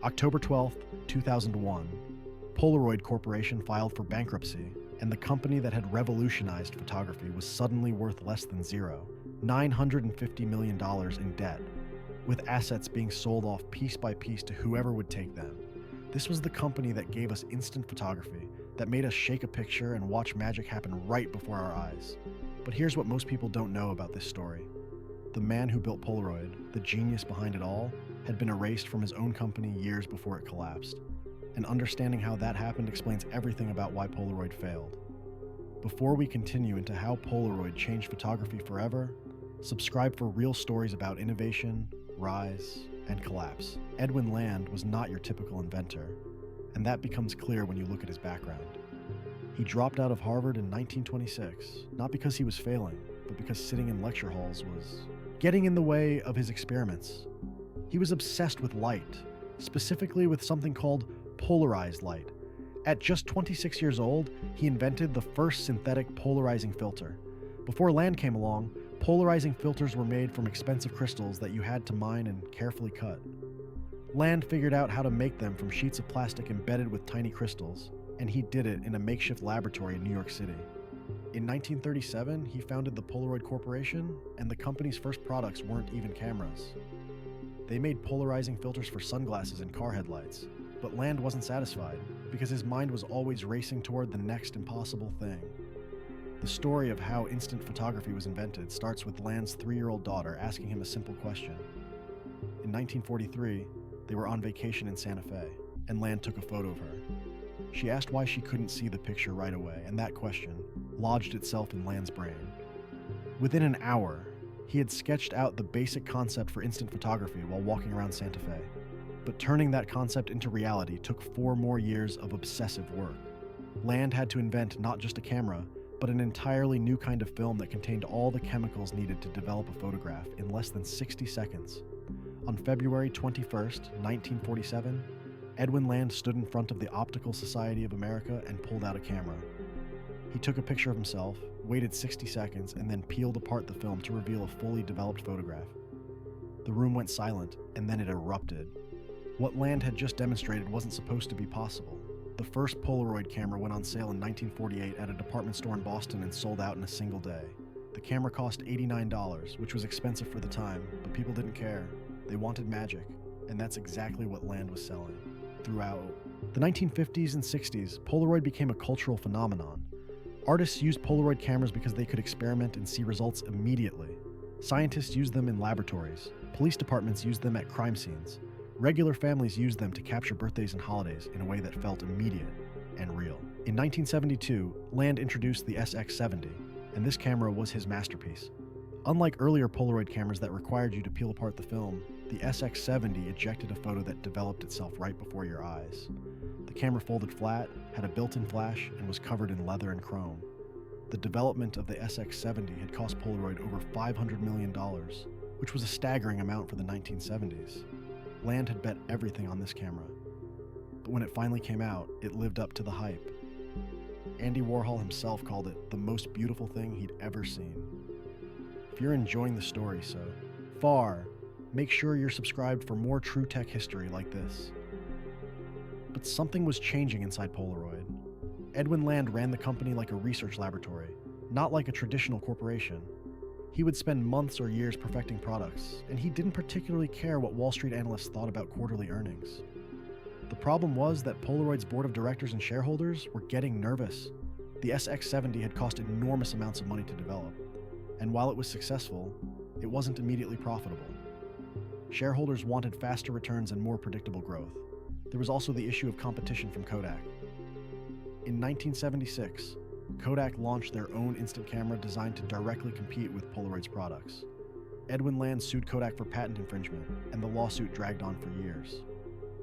October 12, 2001, Polaroid Corporation filed for bankruptcy, and the company that had revolutionized photography was suddenly worth less than zero, $950 million in debt, with assets being sold off piece by piece to whoever would take them. This was the company that gave us instant photography, that made us shake a picture and watch magic happen right before our eyes. But here's what most people don't know about this story. The man who built Polaroid, the genius behind it all, had been erased from his own company years before it collapsed. And understanding how that happened explains everything about why Polaroid failed. Before we continue into how Polaroid changed photography forever, subscribe for real stories about innovation, rise, and collapse. Edwin Land was not your typical inventor, and that becomes clear when you look at his background. He dropped out of Harvard in 1926, not because he was failing, but because sitting in lecture halls was getting in the way of his experiments. He was obsessed with light, specifically with something called polarized light. At just 26 years old, he invented the first synthetic polarizing filter. Before Land came along, polarizing filters were made from expensive crystals that you had to mine and carefully cut. Land figured out how to make them from sheets of plastic embedded with tiny crystals, and he did it in a makeshift laboratory in New York City. In 1937, he founded the Polaroid Corporation, and the company's first products weren't even cameras. They made polarizing filters for sunglasses and car headlights, but Land wasn't satisfied, because his mind was always racing toward the next impossible thing. The story of how instant photography was invented starts with Land's 3-year-old daughter asking him a simple question. In 1943, they were on vacation in Santa Fe, and Land took a photo of her. She asked why she couldn't see the picture right away, and that question lodged itself in Land's brain. Within an hour, he had sketched out the basic concept for instant photography while walking around Santa Fe. But turning that concept into reality took 4 more years of obsessive work. Land had to invent not just a camera, but an entirely new kind of film that contained all the chemicals needed to develop a photograph in less than 60 seconds. On February 21st, 1947, Edwin Land stood in front of the Optical Society of America and pulled out a camera. He took a picture of himself, waited 60 seconds, and then peeled apart the film to reveal a fully developed photograph. The room went silent, and then it erupted. What Land had just demonstrated wasn't supposed to be possible. The first Polaroid camera went on sale in 1948 at a department store in Boston and sold out in a single day. The camera cost $89, which was expensive for the time, but people didn't care. They wanted magic, and that's exactly what Land was selling. Throughout the 1950s and 60s, Polaroid became a cultural phenomenon. Artists used Polaroid cameras because they could experiment and see results immediately. Scientists used them in laboratories. Police departments used them at crime scenes. Regular families used them to capture birthdays and holidays in a way that felt immediate and real. In 1972, Land introduced the SX70, and this camera was his masterpiece. Unlike earlier Polaroid cameras that required you to peel apart the film, the SX70 ejected a photo that developed itself right before your eyes. The camera folded flat, had a built-in flash, and was covered in leather and chrome. The development of the SX70 had cost Polaroid over $500 million, which was a staggering amount for the 1970s. Land had bet everything on this camera. But when it finally came out, it lived up to the hype. Andy Warhol himself called it the most beautiful thing he'd ever seen. If you're enjoying the story so far, make sure you're subscribed for more true tech history like this. But something was changing inside Polaroid. Edwin Land ran the company like a research laboratory, not like a traditional corporation. He would spend months or years perfecting products, and he didn't particularly care what Wall Street analysts thought about quarterly earnings. The problem was that Polaroid's board of directors and shareholders were getting nervous. The SX70 had cost enormous amounts of money to develop, and while it was successful, it wasn't immediately profitable. Shareholders wanted faster returns and more predictable growth. There was also the issue of competition from Kodak. In 1976, Kodak launched their own instant camera designed to directly compete with Polaroid's products. Edwin Land sued Kodak for patent infringement, and the lawsuit dragged on for years.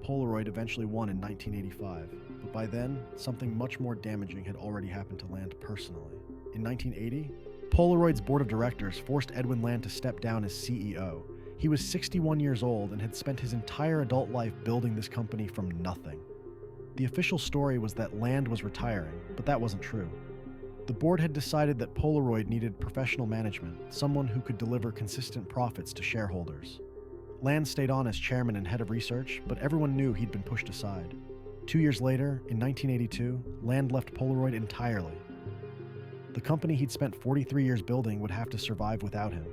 Polaroid eventually won in 1985, but by then, something much more damaging had already happened to Land personally. In 1980, Polaroid's board of directors forced Edwin Land to step down as CEO. He was 61 years old and had spent his entire adult life building this company from nothing. The official story was that Land was retiring, but that wasn't true. The board had decided that Polaroid needed professional management, someone who could deliver consistent profits to shareholders. Land stayed on as chairman and head of research, but everyone knew he'd been pushed aside. 2 years later, in 1982, Land left Polaroid entirely. The company he'd spent 43 years building would have to survive without him.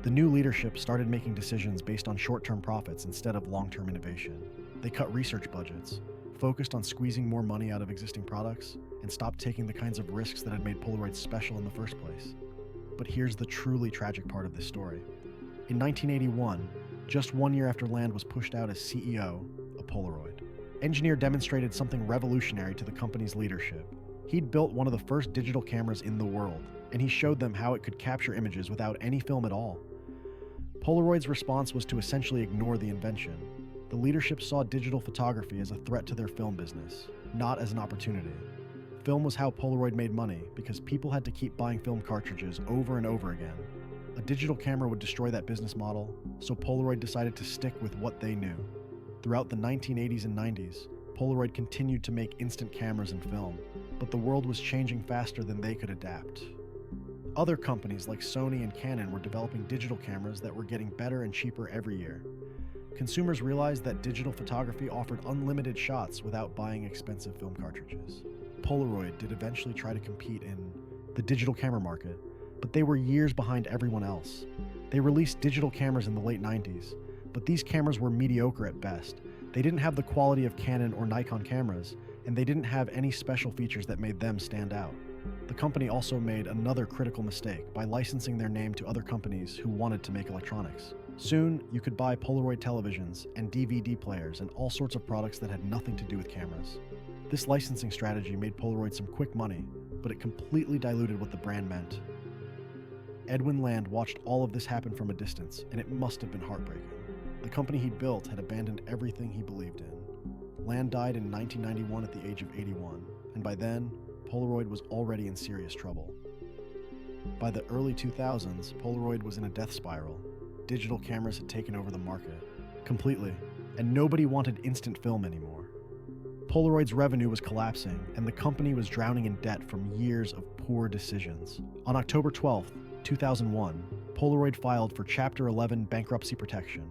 The new leadership started making decisions based on short-term profits instead of long-term innovation. They cut research budgets, focused on squeezing more money out of existing products, and stopped taking the kinds of risks that had made Polaroid special in the first place. But here's the truly tragic part of this story. In 1981, just 1 year after Land was pushed out as CEO of Polaroid, Engineer demonstrated something revolutionary to the company's leadership. He'd built one of the first digital cameras in the world, and he showed them how it could capture images without any film at all. Polaroid's response was to essentially ignore the invention. The leadership saw digital photography as a threat to their film business, not as an opportunity. Film was how Polaroid made money because people had to keep buying film cartridges over and over again. A digital camera would destroy that business model, so Polaroid decided to stick with what they knew. Throughout the 1980s and 90s, Polaroid continued to make instant cameras and film, but the world was changing faster than they could adapt. Other companies like Sony and Canon were developing digital cameras that were getting better and cheaper every year. Consumers realized that digital photography offered unlimited shots without buying expensive film cartridges. Polaroid did eventually try to compete in the digital camera market, but they were years behind everyone else. They released digital cameras in the late 90s, but these cameras were mediocre at best. They didn't have the quality of Canon or Nikon cameras, and they didn't have any special features that made them stand out. The company also made another critical mistake by licensing their name to other companies who wanted to make electronics. Soon, you could buy Polaroid televisions and DVD players and all sorts of products that had nothing to do with cameras. This licensing strategy made Polaroid some quick money, but it completely diluted what the brand meant. Edwin Land watched all of this happen from a distance, and it must have been heartbreaking. The company he'd built had abandoned everything he believed in. Land died in 1991 at the age of 81, and by then, Polaroid was already in serious trouble. By the early 2000s, Polaroid was in a death spiral. Digital cameras had taken over the market completely, and nobody wanted instant film anymore. Polaroid's revenue was collapsing, and the company was drowning in debt from years of poor decisions. On October 12, 2001, Polaroid filed for Chapter 11 bankruptcy protection.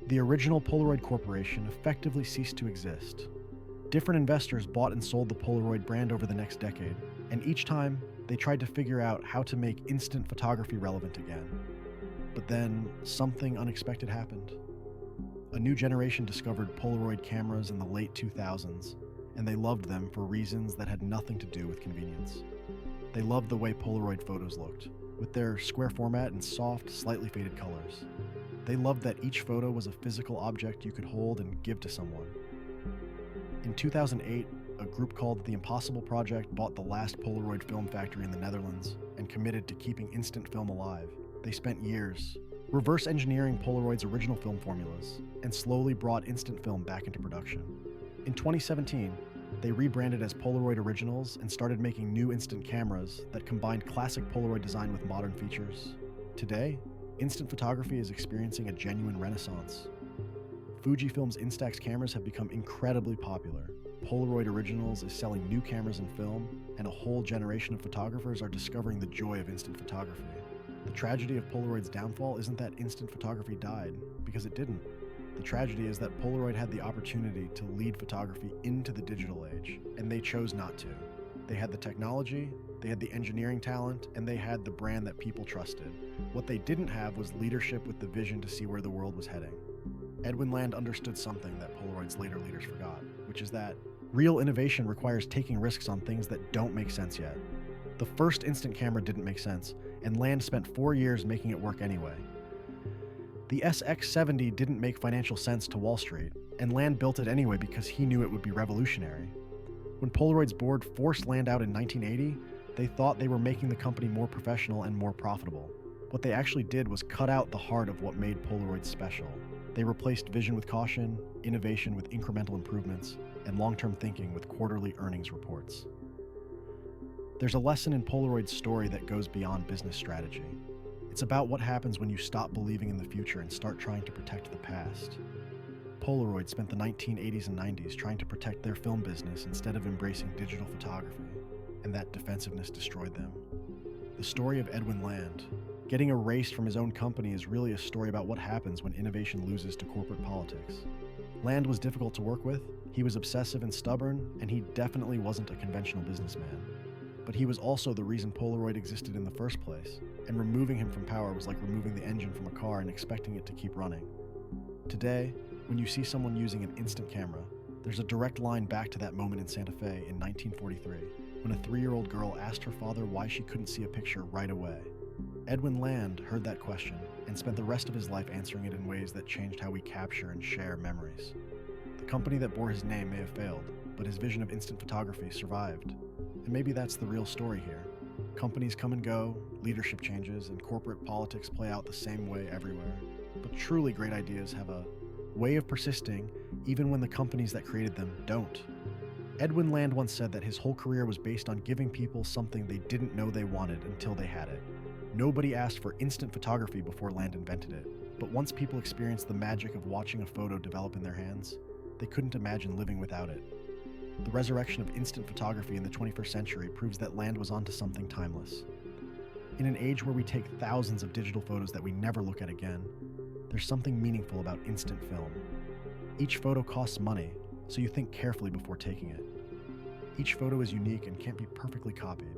The original Polaroid Corporation effectively ceased to exist. Different investors bought and sold the Polaroid brand over the next decade, and each time, they tried to figure out how to make instant photography relevant again. But then, something unexpected happened. A new generation discovered Polaroid cameras in the late 2000s, and they loved them for reasons that had nothing to do with convenience. They loved the way Polaroid photos looked, with their square format and soft, slightly faded colors. They loved that each photo was a physical object you could hold and give to someone. In 2008, a group called the Impossible Project bought the last Polaroid film factory in the Netherlands and committed to keeping instant film alive. They spent years reverse engineering Polaroid's original film formulas and slowly brought instant film back into production. In 2017, they rebranded as Polaroid Originals and started making new instant cameras that combined classic Polaroid design with modern features. Today, instant photography is experiencing a genuine renaissance. Fujifilm's Instax cameras have become incredibly popular. Polaroid Originals is selling new cameras and film, and a whole generation of photographers are discovering the joy of instant photography. The tragedy of Polaroid's downfall isn't that instant photography died, because it didn't. The tragedy is that Polaroid had the opportunity to lead photography into the digital age, and they chose not to. They had the technology, they had the engineering talent, and they had the brand that people trusted. What they didn't have was leadership with the vision to see where the world was heading. Edwin Land understood something that Polaroid's later leaders forgot, which is that real innovation requires taking risks on things that don't make sense yet. The first instant camera didn't make sense, and Land spent 4 years making it work anyway. The SX70 didn't make financial sense to Wall Street, and Land built it anyway because he knew it would be revolutionary. When Polaroid's board forced Land out in 1980, they thought they were making the company more professional and more profitable. What they actually did was cut out the heart of what made Polaroid special. They replaced vision with caution, innovation with incremental improvements, and long-term thinking with quarterly earnings reports. There's a lesson in Polaroid's story that goes beyond business strategy. It's about what happens when you stop believing in the future and start trying to protect the past. Polaroid spent the 1980s and 90s trying to protect their film business instead of embracing digital photography, and that defensiveness destroyed them. The story of Edwin Land, Getting erased from his own company is really a story about what happens when innovation loses to corporate politics. Land was difficult to work with, he was obsessive and stubborn, and he definitely wasn't a conventional businessman. But he was also the reason Polaroid existed in the first place, and removing him from power was like removing the engine from a car and expecting it to keep running. Today, when you see someone using an instant camera, there's a direct line back to that moment in Santa Fe in 1943, when a 3-year-old girl asked her father why she couldn't see a picture right away. Edwin Land heard that question and spent the rest of his life answering it in ways that changed how we capture and share memories. The company that bore his name may have failed, but his vision of instant photography survived. And maybe that's the real story here. Companies come and go, leadership changes, and corporate politics play out the same way everywhere. But truly great ideas have a way of persisting even when the companies that created them don't. Edwin Land once said that his whole career was based on giving people something they didn't know they wanted until they had it. Nobody asked for instant photography before Land invented it, but once people experienced the magic of watching a photo develop in their hands, they couldn't imagine living without it. The resurrection of instant photography in the 21st century proves that Land was onto something timeless. In an age where we take thousands of digital photos that we never look at again, there's something meaningful about instant film. Each photo costs money, so you think carefully before taking it. Each photo is unique and can't be perfectly copied,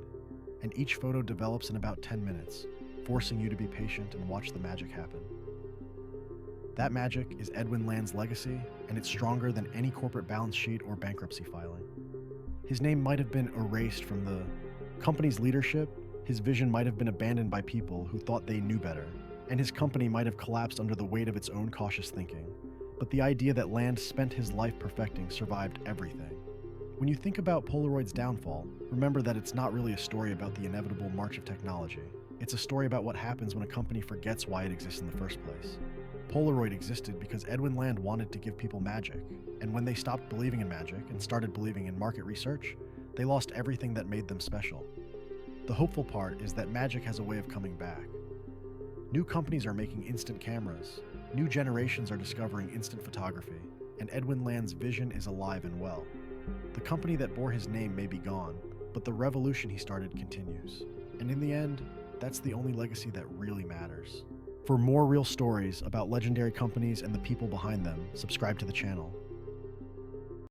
and each photo develops in about 10 minutes, forcing you to be patient and watch the magic happen. That magic is Edwin Land's legacy, and it's stronger than any corporate balance sheet or bankruptcy filing. His name might have been erased from the company's leadership, his vision might have been abandoned by people who thought they knew better, and his company might have collapsed under the weight of its own cautious thinking. But the idea that Land spent his life perfecting survived everything. When you think about Polaroid's downfall, remember that it's not really a story about the inevitable march of technology. It's a story about what happens when a company forgets why it exists in the first place. Polaroid existed because Edwin Land wanted to give people magic, and when they stopped believing in magic and started believing in market research, they lost everything that made them special. The hopeful part is that magic has a way of coming back. New companies are making instant cameras, new generations are discovering instant photography, and Edwin Land's vision is alive and well. The company that bore his name may be gone, but the revolution he started continues. And in the end, that's the only legacy that really matters. For more real stories about legendary companies and the people behind them, subscribe to the channel.